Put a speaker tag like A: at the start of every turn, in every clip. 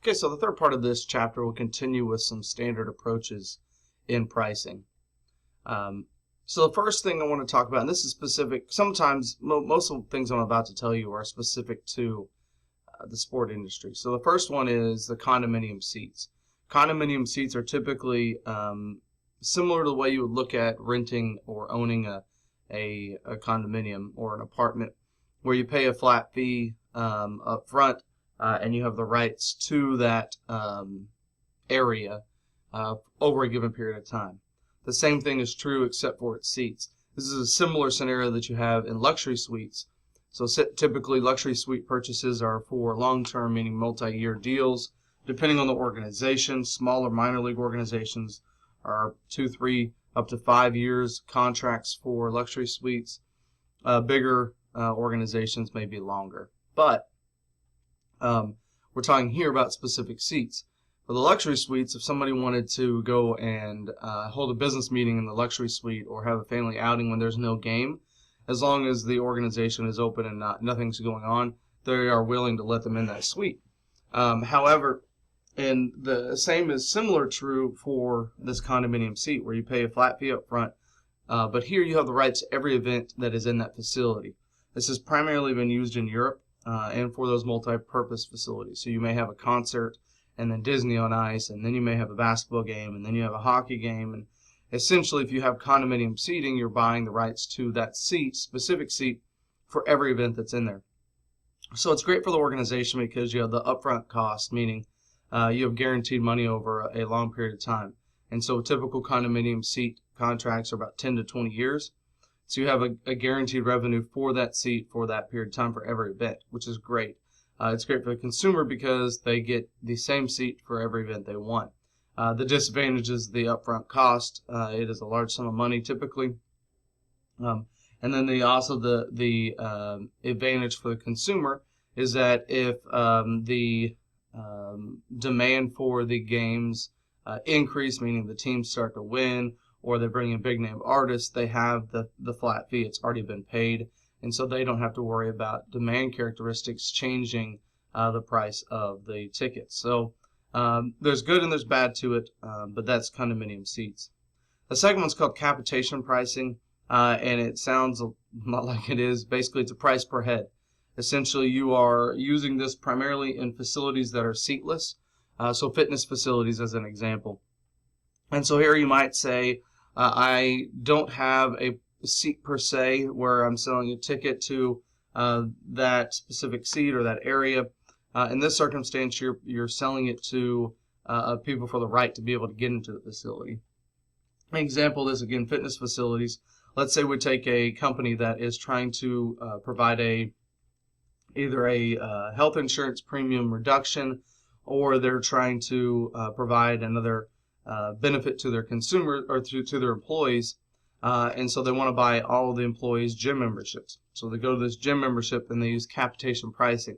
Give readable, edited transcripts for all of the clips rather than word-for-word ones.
A: Okay, so the third part of this chapter will continue with some standard approaches in pricing. So the first thing I want to talk about, and this is specific, sometimes most of the things I'm about to tell you are specific to the sport industry. So the first one is the condominium seats. Condominium seats are typically similar to the way you would look at renting or owning a condominium or an apartment, where you pay a flat fee up front and you have the rights to that area over a given period of time. The same thing is true except for its seats. This is a similar scenario that you have in luxury suites. So typically luxury suite purchases are for long-term, meaning multi-year deals. Depending on the organization, smaller minor league organizations are 2, 3, up to 5 years contracts for luxury suites. Bigger organizations may be longer. But we're talking here about specific seats. For the luxury suites, if somebody wanted to go and hold a business meeting in the luxury suite or have a family outing when there's no game, as long as the organization is open and nothing's going on, they are willing to let them in that suite. However, and the same is similar true for this condominium seat, where you pay a flat fee up front, but here you have the rights to every event that is in that facility. This has primarily been used in Europe and for those multi-purpose facilities. So you may have a concert and then Disney on Ice, and then you may have a basketball game, and then you have a hockey game. And essentially, if you have condominium seating, you're buying the rights to that seat, specific seat, for every event that's in there. So it's great for the organization because you have the upfront cost, meaning you have guaranteed money over a long period of time. And so typical condominium seat contracts are about 10 to 20 years. So you have a guaranteed revenue for that seat for that period of time for every event, which is great. It's great for the consumer because they get the same seat for every event they want. The disadvantage is the upfront cost. It is a large sum of money typically. And then the advantage for the consumer is that if the demand for the games increase, meaning the teams start to win, or they bring in big name artists, they have the flat fee. It's already been paid. And so they don't have to worry about demand characteristics changing the price of the tickets. So there's good and there's bad to it, but that's condominium seats. The second one's called capitation pricing, and it sounds a lot like it is. Basically, it's a price per head. Essentially, you are using this primarily in facilities that are seatless, so fitness facilities as an example. And so here you might say, I don't have a seat per se where I'm selling a ticket to that specific seat or that area. In this circumstance, you're selling it to people for the right to be able to get into the facility. An example is, again, fitness facilities. Let's say we take a company that is trying to provide either a health insurance premium reduction, or they're trying to provide another benefit to their consumers or to their employees. And so they want to buy all of the employees' gym memberships. So they go to this gym membership and they use capitation pricing.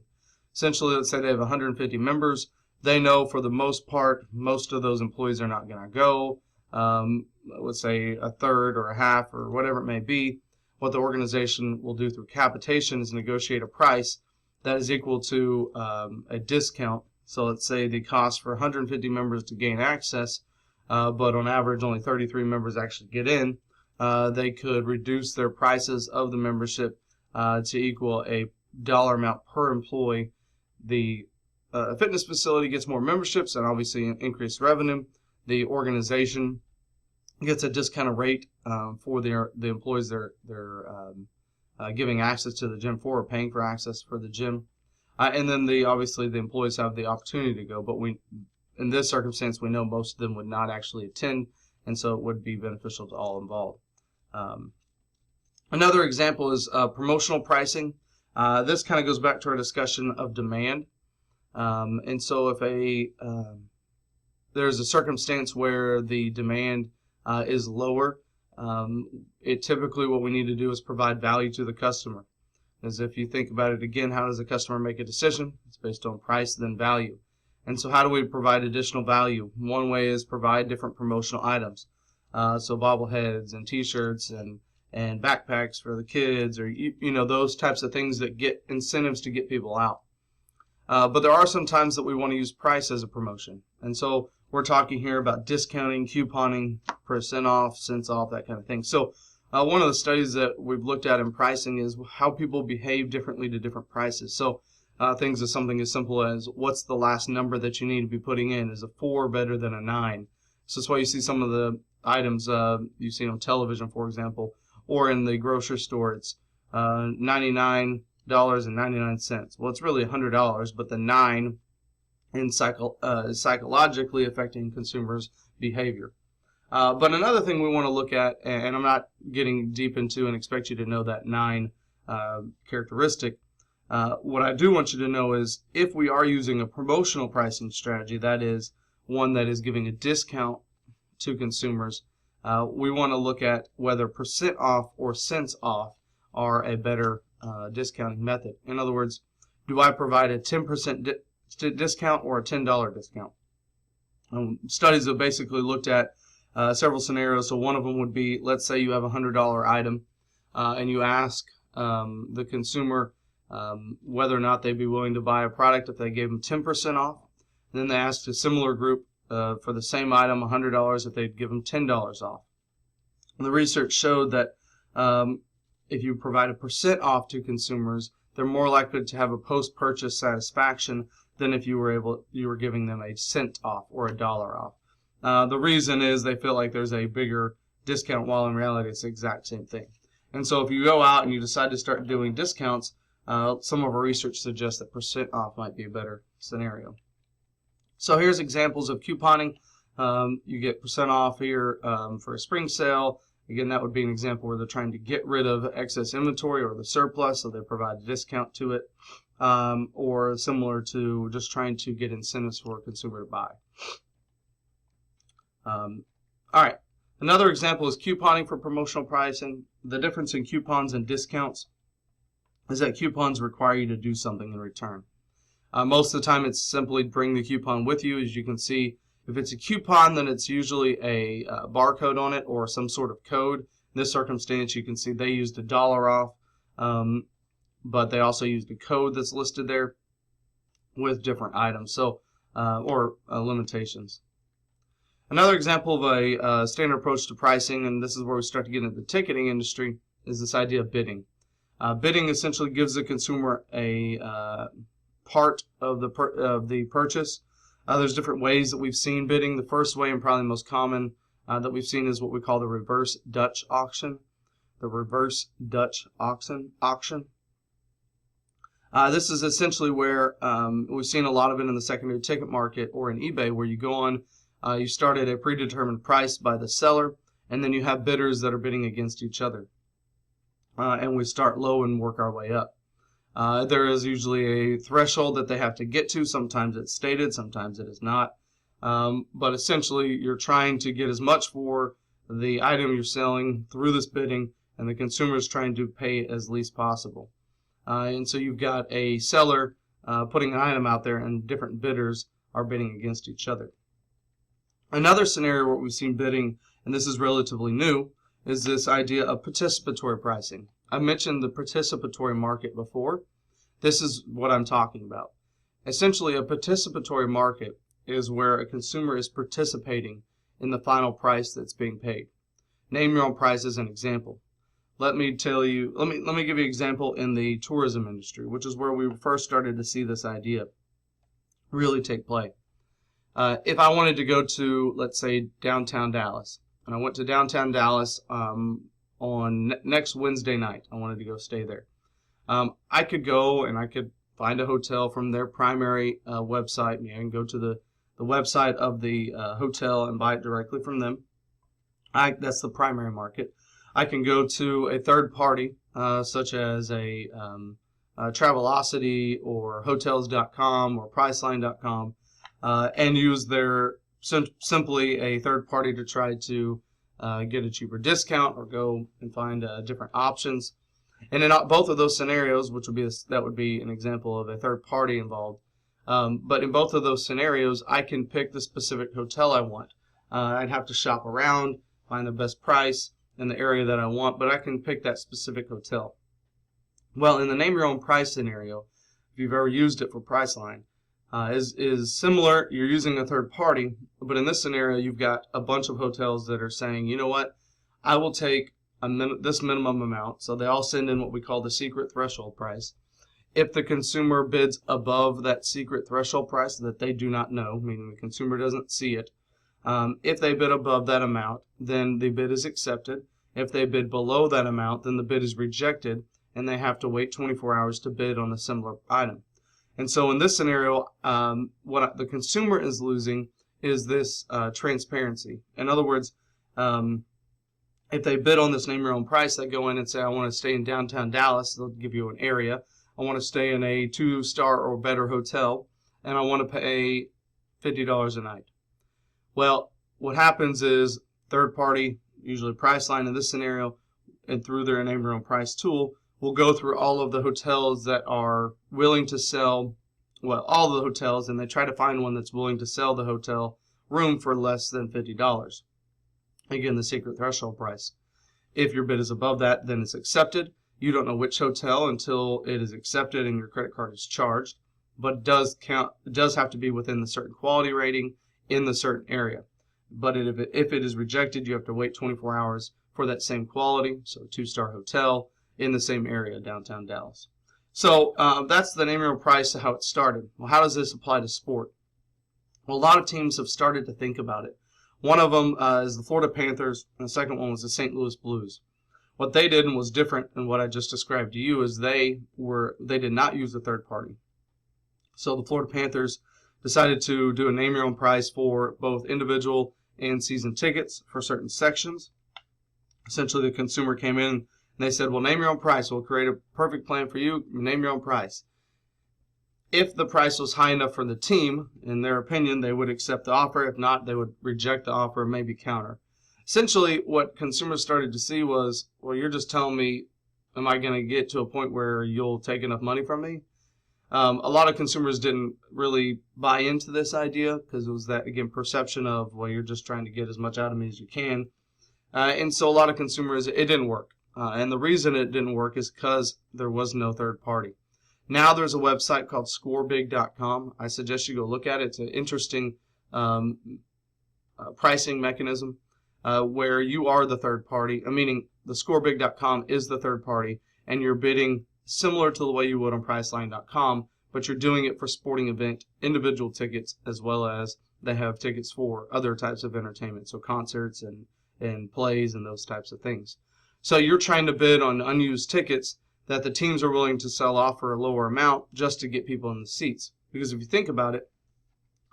A: Essentially, let's say they have 150 members. They know for the most part, most of those employees are not going to go. Let's say a third or a half or whatever it may be. What the organization will do through capitation is negotiate a price that is equal to a discount. So let's say the cost for 150 members to gain access, but on average only 33 members actually get in. They could reduce their prices of the membership to equal a dollar amount per employee. The fitness facility gets more memberships and obviously increased revenue. The organization gets a discounted rate for the employees they're giving access to the gym for, or paying for access for the gym. And then obviously the employees have the opportunity to go, but in this circumstance we know most of them would not actually attend, and so it would be beneficial to all involved. Another example is promotional pricing. This kind of goes back to our discussion of demand. And so if there's a circumstance where the demand is lower, typically what we need to do is provide value to the customer. As if you think about it again, how does the customer make a decision? It's based on price, then value. And so how do we provide additional value? One way is provide different promotional items. So bobbleheads and t-shirts and backpacks for the kids, or those types of things that get incentives to get people out. But there are some times that we want to use price as a promotion. And so we're talking here about discounting, couponing, percent off, cents off, that kind of thing. So one of the studies that we've looked at in pricing is how people behave differently to different prices. So things as something as simple as, what's the last number that you need to be putting in? Is a 4 better than a 9? So that's why you see some of the items you see on television, for example, or in the grocery store, it's $99.99. Well, it's really $100, but the 9 is psychologically affecting consumers' behavior. But another thing we want to look at, and I'm not getting deep into and expect you to know that 9 characteristic, what I do want you to know is if we are using a promotional pricing strategy, that is one that is giving a discount to consumers, we want to look at whether percent off or cents off are a better discounting method. In other words, do I provide a 10% discount or a $10 discount? Studies have basically looked at several scenarios. So one of them would be, let's say you have a $100 item and you ask the consumer whether or not they'd be willing to buy a product if they gave them 10% off. And then they asked a similar group for the same item, $100, if they'd give them $10 off. And the research showed that if you provide a percent off to consumers, they're more likely to have a post-purchase satisfaction than if you were giving them a cent off or a dollar off. The reason is they feel like there's a bigger discount, while in reality it's the exact same thing. And so if you go out and you decide to start doing discounts, some of our research suggests that percent off might be a better scenario. So here's examples of couponing. You get percent off here for a spring sale. Again, that would be an example where they're trying to get rid of excess inventory or the surplus, so they provide a discount to it, or similar to just trying to get incentives for a consumer to buy. All right, another example is couponing for promotional pricing. The difference in coupons and discounts is that coupons require you to do something in return. Most of the time it's simply bring the coupon with you. As you can see, if it's a coupon, then it's usually a barcode on it or some sort of code. In this circumstance, you can see they used $1 off, but they also used a code that's listed there with different items, so or limitations. Another example of a standard approach to pricing, and this is where we start to get into the ticketing industry, is this idea of bidding. Bidding essentially gives the consumer a part of the purchase. There's different ways that we've seen bidding. The first way, and probably the most common that we've seen, is what we call the reverse Dutch auction. The reverse Dutch auction. This is essentially where we've seen a lot of it in the secondary ticket market or in eBay, where you go on, you start at a predetermined price by the seller, and then you have bidders that are bidding against each other. And we start low and work our way up. There is usually a threshold that they have to get to. Sometimes it's stated, sometimes it is not. But essentially, you're trying to get as much for the item you're selling through this bidding, and the consumer is trying to pay as least possible. And so you've got a seller putting an item out there, and different bidders are bidding against each other. Another scenario where we've seen bidding, and this is relatively new, is this idea of participatory pricing. I mentioned the participatory market before. This is what I'm talking about. Essentially, a participatory market is where a consumer is participating in the final price that's being paid. Name your own price as an example. Let me give you an example in the tourism industry, which is where we first started to see this idea really take play. If I wanted to go to, let's say, downtown Dallas, and I went to downtown Dallas on next Wednesday night, I wanted to go stay there. I could go and I could find a hotel from their primary website. I can go to the website of the hotel and buy it directly from them. That's the primary market. I can go to a third party, such as a Travelocity or Hotels.com or Priceline.com, and use their simply a third party to try to get a cheaper discount or go and find different options. And in both of those scenarios, that would be an example of a third party involved. But in both of those scenarios, I can pick the specific hotel I want. I'd have to shop around, find the best price in the area that I want, but I can pick that specific hotel. Well, in the name your own price scenario, if you've ever used it for Priceline, is similar. You're using a third party, but in this scenario, you've got a bunch of hotels that are saying, you know what, I will take this minimum amount. So they all send in what we call the secret threshold price. If the consumer bids above that secret threshold price that they do not know, meaning the consumer doesn't see it, if they bid above that amount, then the bid is accepted. If they bid below that amount, then the bid is rejected, and they have to wait 24 hours to bid on a similar item. And so in this scenario, the consumer is losing is this transparency. In other words, if they bid on this name your own price, they go in and say, I want to stay in downtown Dallas. They'll give you an area. I want to stay in a 2-star or better hotel, and I want to pay $50 a night. Well, what happens is third party, usually Priceline in this scenario, and through their name your own price tool, will go through all of the hotels that are willing to sell, well, all the hotels, and they try to find one that's willing to sell the hotel room for less than $50. Again, the secret threshold price. If your bid is above that, then it's accepted. You don't know which hotel until it is accepted and your credit card is charged, but it does have to be within the certain quality rating in the certain area. But if it is rejected, you have to wait 24 hours for that same quality, so a 2-star hotel in the same area, downtown Dallas. So that's the name your own price, how it started. Well, how does this apply to sport? Well, a lot of teams have started to think about it. One of them is the Florida Panthers, and the second one was the St. Louis Blues. What they did and was different than what I just described to you is they did not use a third party. So the Florida Panthers decided to do a name your own price for both individual and season tickets for certain sections. Essentially, the consumer came in and they said, well, name your own price. We'll create a perfect plan for you. Name your own price. If the price was high enough for the team, in their opinion, they would accept the offer. If not, they would reject the offer, maybe counter. Essentially, what consumers started to see was, well, you're just telling me, am I going to get to a point where you'll take enough money from me? A lot of consumers didn't really buy into this idea because it was that, again, perception of, well, you're just trying to get as much out of me as you can. And so a lot of consumers, it didn't work. And the reason it didn't work is because there was no third party. Now there's a website called scorebig.com. I suggest you go look at it. It's an interesting pricing mechanism where you are the third party, meaning the scorebig.com is the third party, and you're bidding similar to the way you would on Priceline.com, but you're doing it for sporting event individual tickets as well as they have tickets for other types of entertainment, so concerts and plays and those types of things. So you're trying to bid on unused tickets that the teams are willing to sell off for a lower amount just to get people in the seats. Because if you think about it,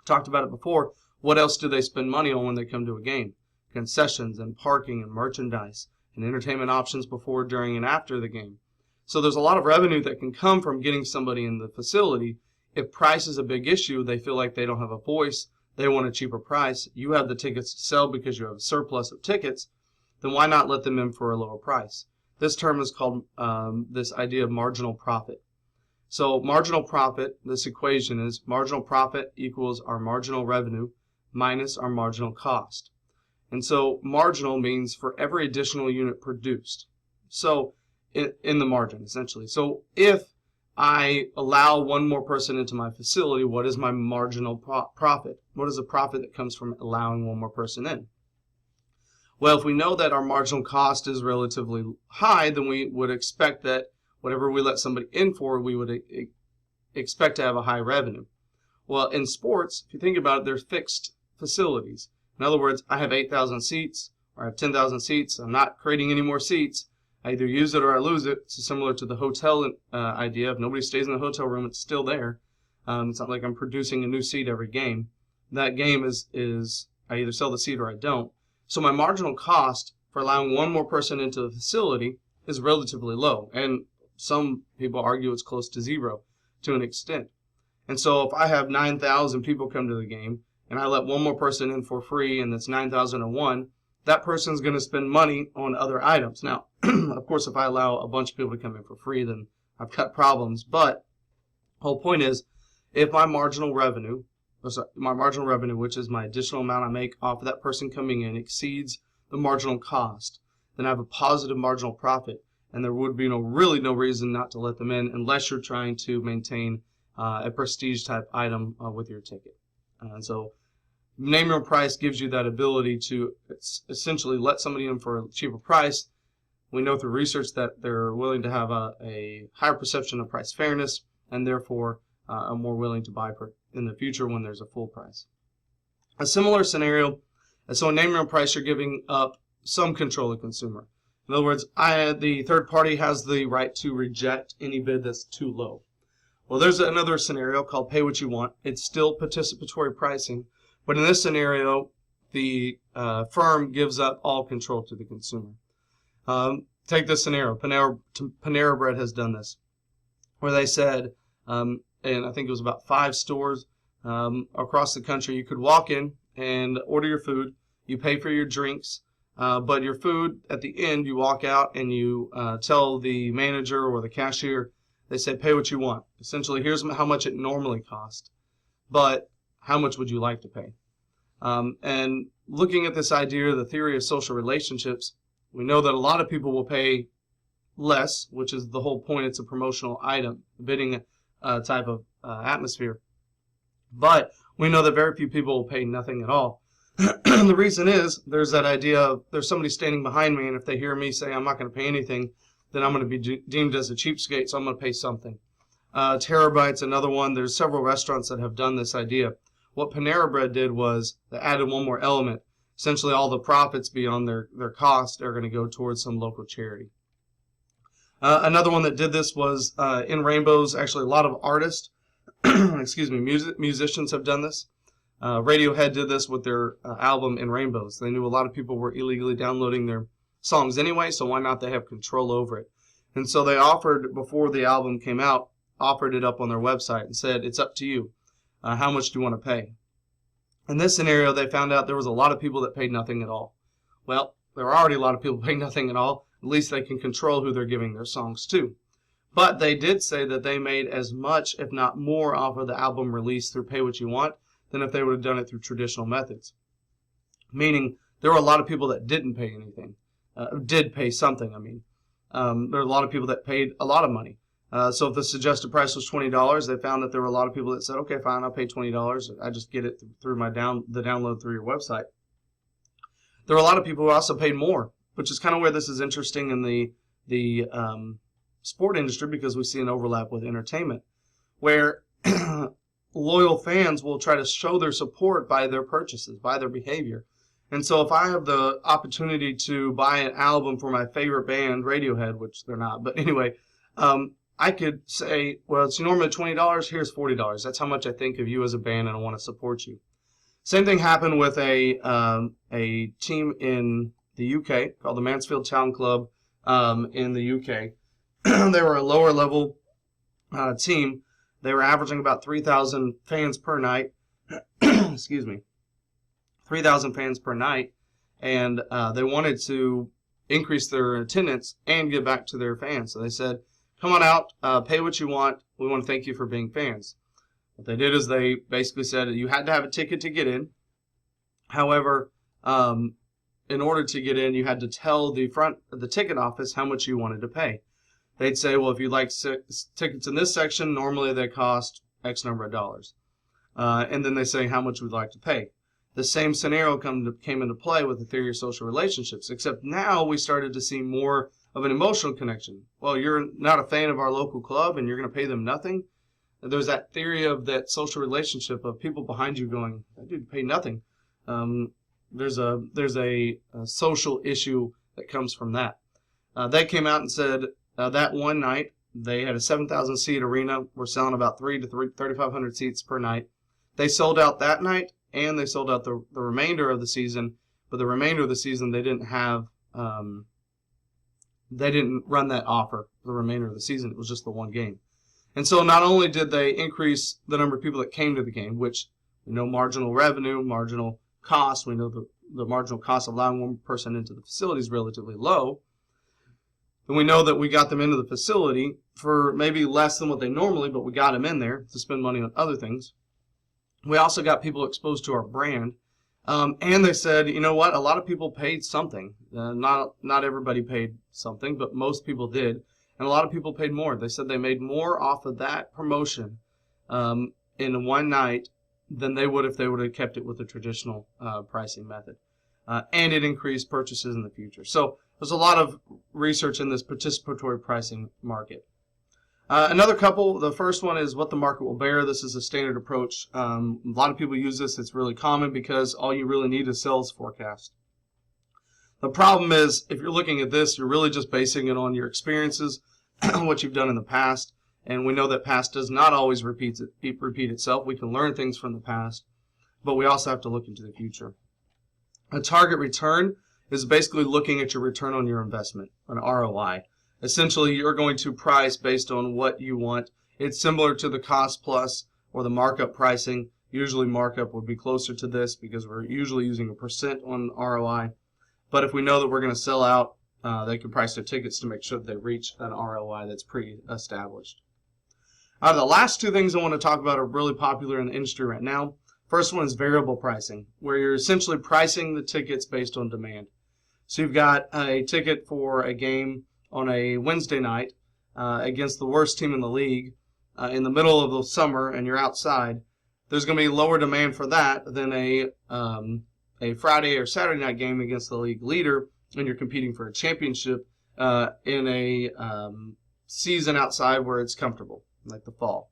A: talked about it before, what else do they spend money on when they come to a game? Concessions and parking and merchandise and entertainment options before, during, and after the game. So there's a lot of revenue that can come from getting somebody in the facility. If price is a big issue, they feel like they don't have a voice, they want a cheaper price, you have the tickets to sell because you have a surplus of tickets, then why not let them in for a lower price? This term is called this idea of marginal profit. So marginal profit, this equation is marginal profit equals our marginal revenue minus our marginal cost. And so marginal means for every additional unit produced. So in the margin, essentially. So if I allow one more person into my facility, what is my marginal profit? What is the profit that comes from allowing one more person in? Well, if we know that our marginal cost is relatively high, then we would expect that whatever we let somebody in for, we would expect to have a high revenue. Well, in sports, if you think about it, there's fixed facilities. In other words, I have 8,000 seats or I have 10,000 seats. I'm not creating any more seats. I either use it or I lose it. It's similar to the hotel idea. If nobody stays in the hotel room, it's still there. It's not like I'm producing a new seat every game. That game is I either sell the seat or I don't. So my marginal cost for allowing one more person into the facility is relatively low. And some people argue it's close to zero to an extent. And so if I have 9,000 people come to the game and I let one more person in for free and that's 9,001, that person's going to spend money on other items. Now, of course, if I allow a bunch of people to come in for free, then I've got problems. But the whole point is, if my marginal revenue, which is my additional amount I make off of that person coming in, exceeds the marginal cost, then I have a positive marginal profit, and there would be really no reason not to let them in unless you're trying to maintain a prestige type item with your ticket. And so name your price gives you that ability to essentially let somebody in for a cheaper price. We know through research that they're willing to have a higher perception of price fairness, and therefore are more willing to buy in the future when there's a full price. A similar scenario, so in name your price, you're giving up some control of the consumer. In other words, the third party has the right to reject any bid that's too low. Well, there's another scenario called pay what you want. It's still participatory pricing, but in this scenario, the firm gives up all control to the consumer. Take this scenario. Panera Bread has done this, where they said, and I think it was about 5 stores across the country, you could walk in and order your food. You pay for your drinks, but your food, at the end, you walk out and you tell the manager or the cashier, they say, pay what you want. Essentially, here's how much it normally costs, but how much would you like to pay? And looking at this idea, the theory of social relationships, we know that a lot of people will pay less, which is the whole point. It's a promotional item, bidding type of atmosphere. But we know that very few people will pay nothing at all. The reason is there's that idea of there's somebody standing behind me, and if they hear me say I'm not going to pay anything, then I'm going to be deemed as a cheapskate, so I'm going to pay something. Terabyte's another one. There's several restaurants that have done this idea. What Panera Bread did was they added one more element. Essentially, all the profits beyond their cost are going to go towards some local charity. Another one that did this was in Rainbows. Actually, a lot of artists, excuse me, musicians have done this. Radiohead did this with their album In Rainbows. They knew a lot of people were illegally downloading their songs anyway, so why not they have control over it? And so they offered, before the album came out, offered it up on their website and said, it's up to you. How much do you want to pay? In this scenario, they found out there was a lot of people that paid nothing at all. Well, there are already a lot of people paying nothing at all. At least they can control who they're giving their songs to. But they did say that they made as much, if not more, off of the album release through Pay What You Want than if they would have done it through traditional methods. Meaning, there were a lot of people that didn't pay anything. Did pay something, I mean. There are a lot of people that paid a lot of money. So if the suggested price was $20, they found that there were a lot of people that said, okay, fine, I'll pay $20. I just get it through the download through your website. There were a lot of people who also paid more, which is kind of where this is interesting in the sport industry, because we see an overlap with entertainment, where loyal fans will try to show their support by their purchases, by their behavior. And so if I have the opportunity to buy an album for my favorite band, Radiohead, which they're not, but anyway, I could say, well, it's normally $20, here's $40. That's how much I think of you as a band and I want to support you. Same thing happened with a team in the UK called the Mansfield Town Club in the UK. They were a lower level team. They were averaging about 3,000 fans per night. Excuse me. 3,000 fans per night. And they wanted to increase their attendance and give back to their fans. So they said, come on out, pay what you want. We want to thank you for being fans. What they did is they basically said you had to have a ticket to get in. However, in order to get in, you had to tell the ticket office how much you wanted to pay. They'd say, well, if you'd like tickets in this section, normally they cost X number of dollars. And then they say how much we'd like to pay. The same scenario came into play with the theory of social relationships, except now we started to see more of an emotional connection. Well, you're not a fan of our local club and you're going to pay them nothing. There's that theory of that social relationship of people behind you going, that dude paid nothing. There's a social issue that comes from that. They came out and said that one night they had a 7,000 seat arena. We're selling about 3,500 seats per night. They sold out that night and they sold out the remainder of the season. But the remainder of the season they didn't have. They didn't run that offer for the remainder of the season. It was just the one game. And so not only did they increase the number of people that came to the game, which we know marginal revenue, marginal cost, we know the marginal cost of allowing one person into the facility is relatively low. And we know that we got them into the facility for maybe less than what they normally, but we got them in there to spend money on other things. We also got people exposed to our brand. And they said, you know what, a lot of people paid something. Not everybody paid something, but most people did. And a lot of people paid more. They said they made more off of that promotion in one night than they would if they would have kept it with the traditional pricing method. And it increased purchases in the future. So there's a lot of research in this participatory pricing market. Another couple, the first one is what the market will bear. This is a standard approach. A lot of people use this. It's really common because all you really need is sales forecast. The problem is if you're looking at this, you're really just basing it on your experiences, what you've done in the past. And we know that past does not always repeat itself. We can learn things from the past, but we also have to look into the future. A target return is basically looking at your return on your investment, an ROI. Essentially, you're going to price based on what you want. It's similar to the cost plus or the markup pricing. Usually markup would be closer to this because we're usually using a percent on ROI. But if we know that we're going to sell out, they can price their tickets to make sure that they reach an ROI that's pre-established. The last two things I want to talk about are really popular in the industry right now. First one is variable pricing, where you're essentially pricing the tickets based on demand. So you've got a ticket for a game on a Wednesday night against the worst team in the league in the middle of the summer, and you're outside. There's going to be lower demand for that than a Friday or Saturday night game against the league leader, and you're competing for a championship in a season outside where it's comfortable, like the fall.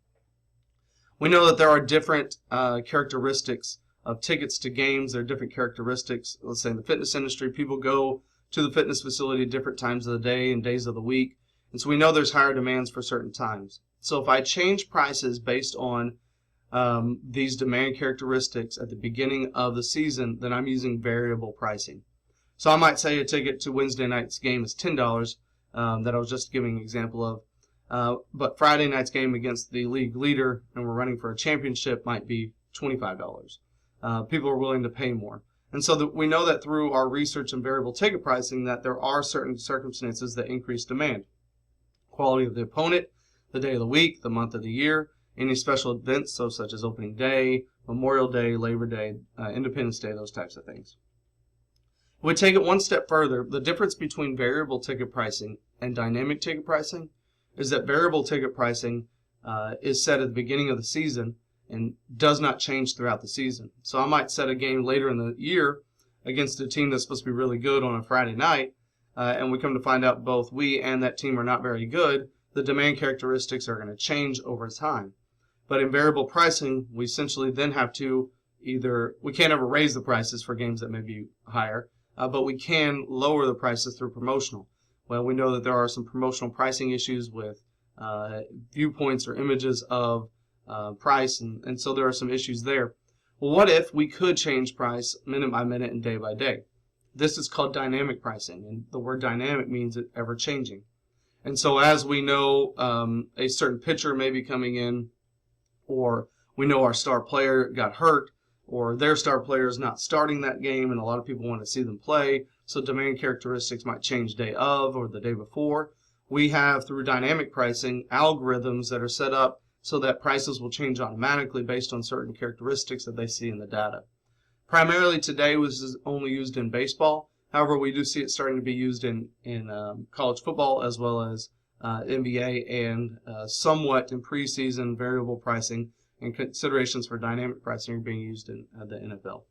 A: We know that there are different characteristics of tickets to games. There are different characteristics. Let's say in the fitness industry, people go to the fitness facility at different times of the day and days of the week. And so we know there's higher demands for certain times. So if I change prices based on these demand characteristics at the beginning of the season, then I'm using variable pricing. So I might say a ticket to Wednesday night's game is $10 that I was just giving an example of. But Friday night's game against the league leader and we're running for a championship might be $25. People are willing to pay more. And so we know that through our research in variable ticket pricing that there are certain circumstances that increase demand. Quality of the opponent, the day of the week, the month of the year, any special events, so such as opening day, Memorial Day, Labor Day, Independence Day, those types of things. We take it one step further. The difference between variable ticket pricing and dynamic ticket pricing is that variable ticket pricing is set at the beginning of the season and does not change throughout the season. So I might set a game later in the year against a team that's supposed to be really good on a Friday night, and we come to find out both we and that team are not very good. The demand characteristics are going to change over time. But in variable pricing, we essentially then have to we can't ever raise the prices for games that may be higher, but we can lower the prices through promotional. Well, we know that there are some promotional pricing issues with viewpoints or images of price, and so there are some issues there. Well, what if we could change price minute by minute and day by day? This is called dynamic pricing, and the word dynamic means it ever changing. And so as we know a certain pitcher may be coming in, or we know our star player got hurt, or their star player is not starting that game, and a lot of people want to see them play, so demand characteristics might change day of or the day before. We have, through dynamic pricing, algorithms that are set up so that prices will change automatically based on certain characteristics that they see in the data. Primarily today this is only used in baseball. However, we do see it starting to be used in college football as well as NBA and somewhat in preseason variable pricing, and considerations for dynamic pricing are being used in the NFL.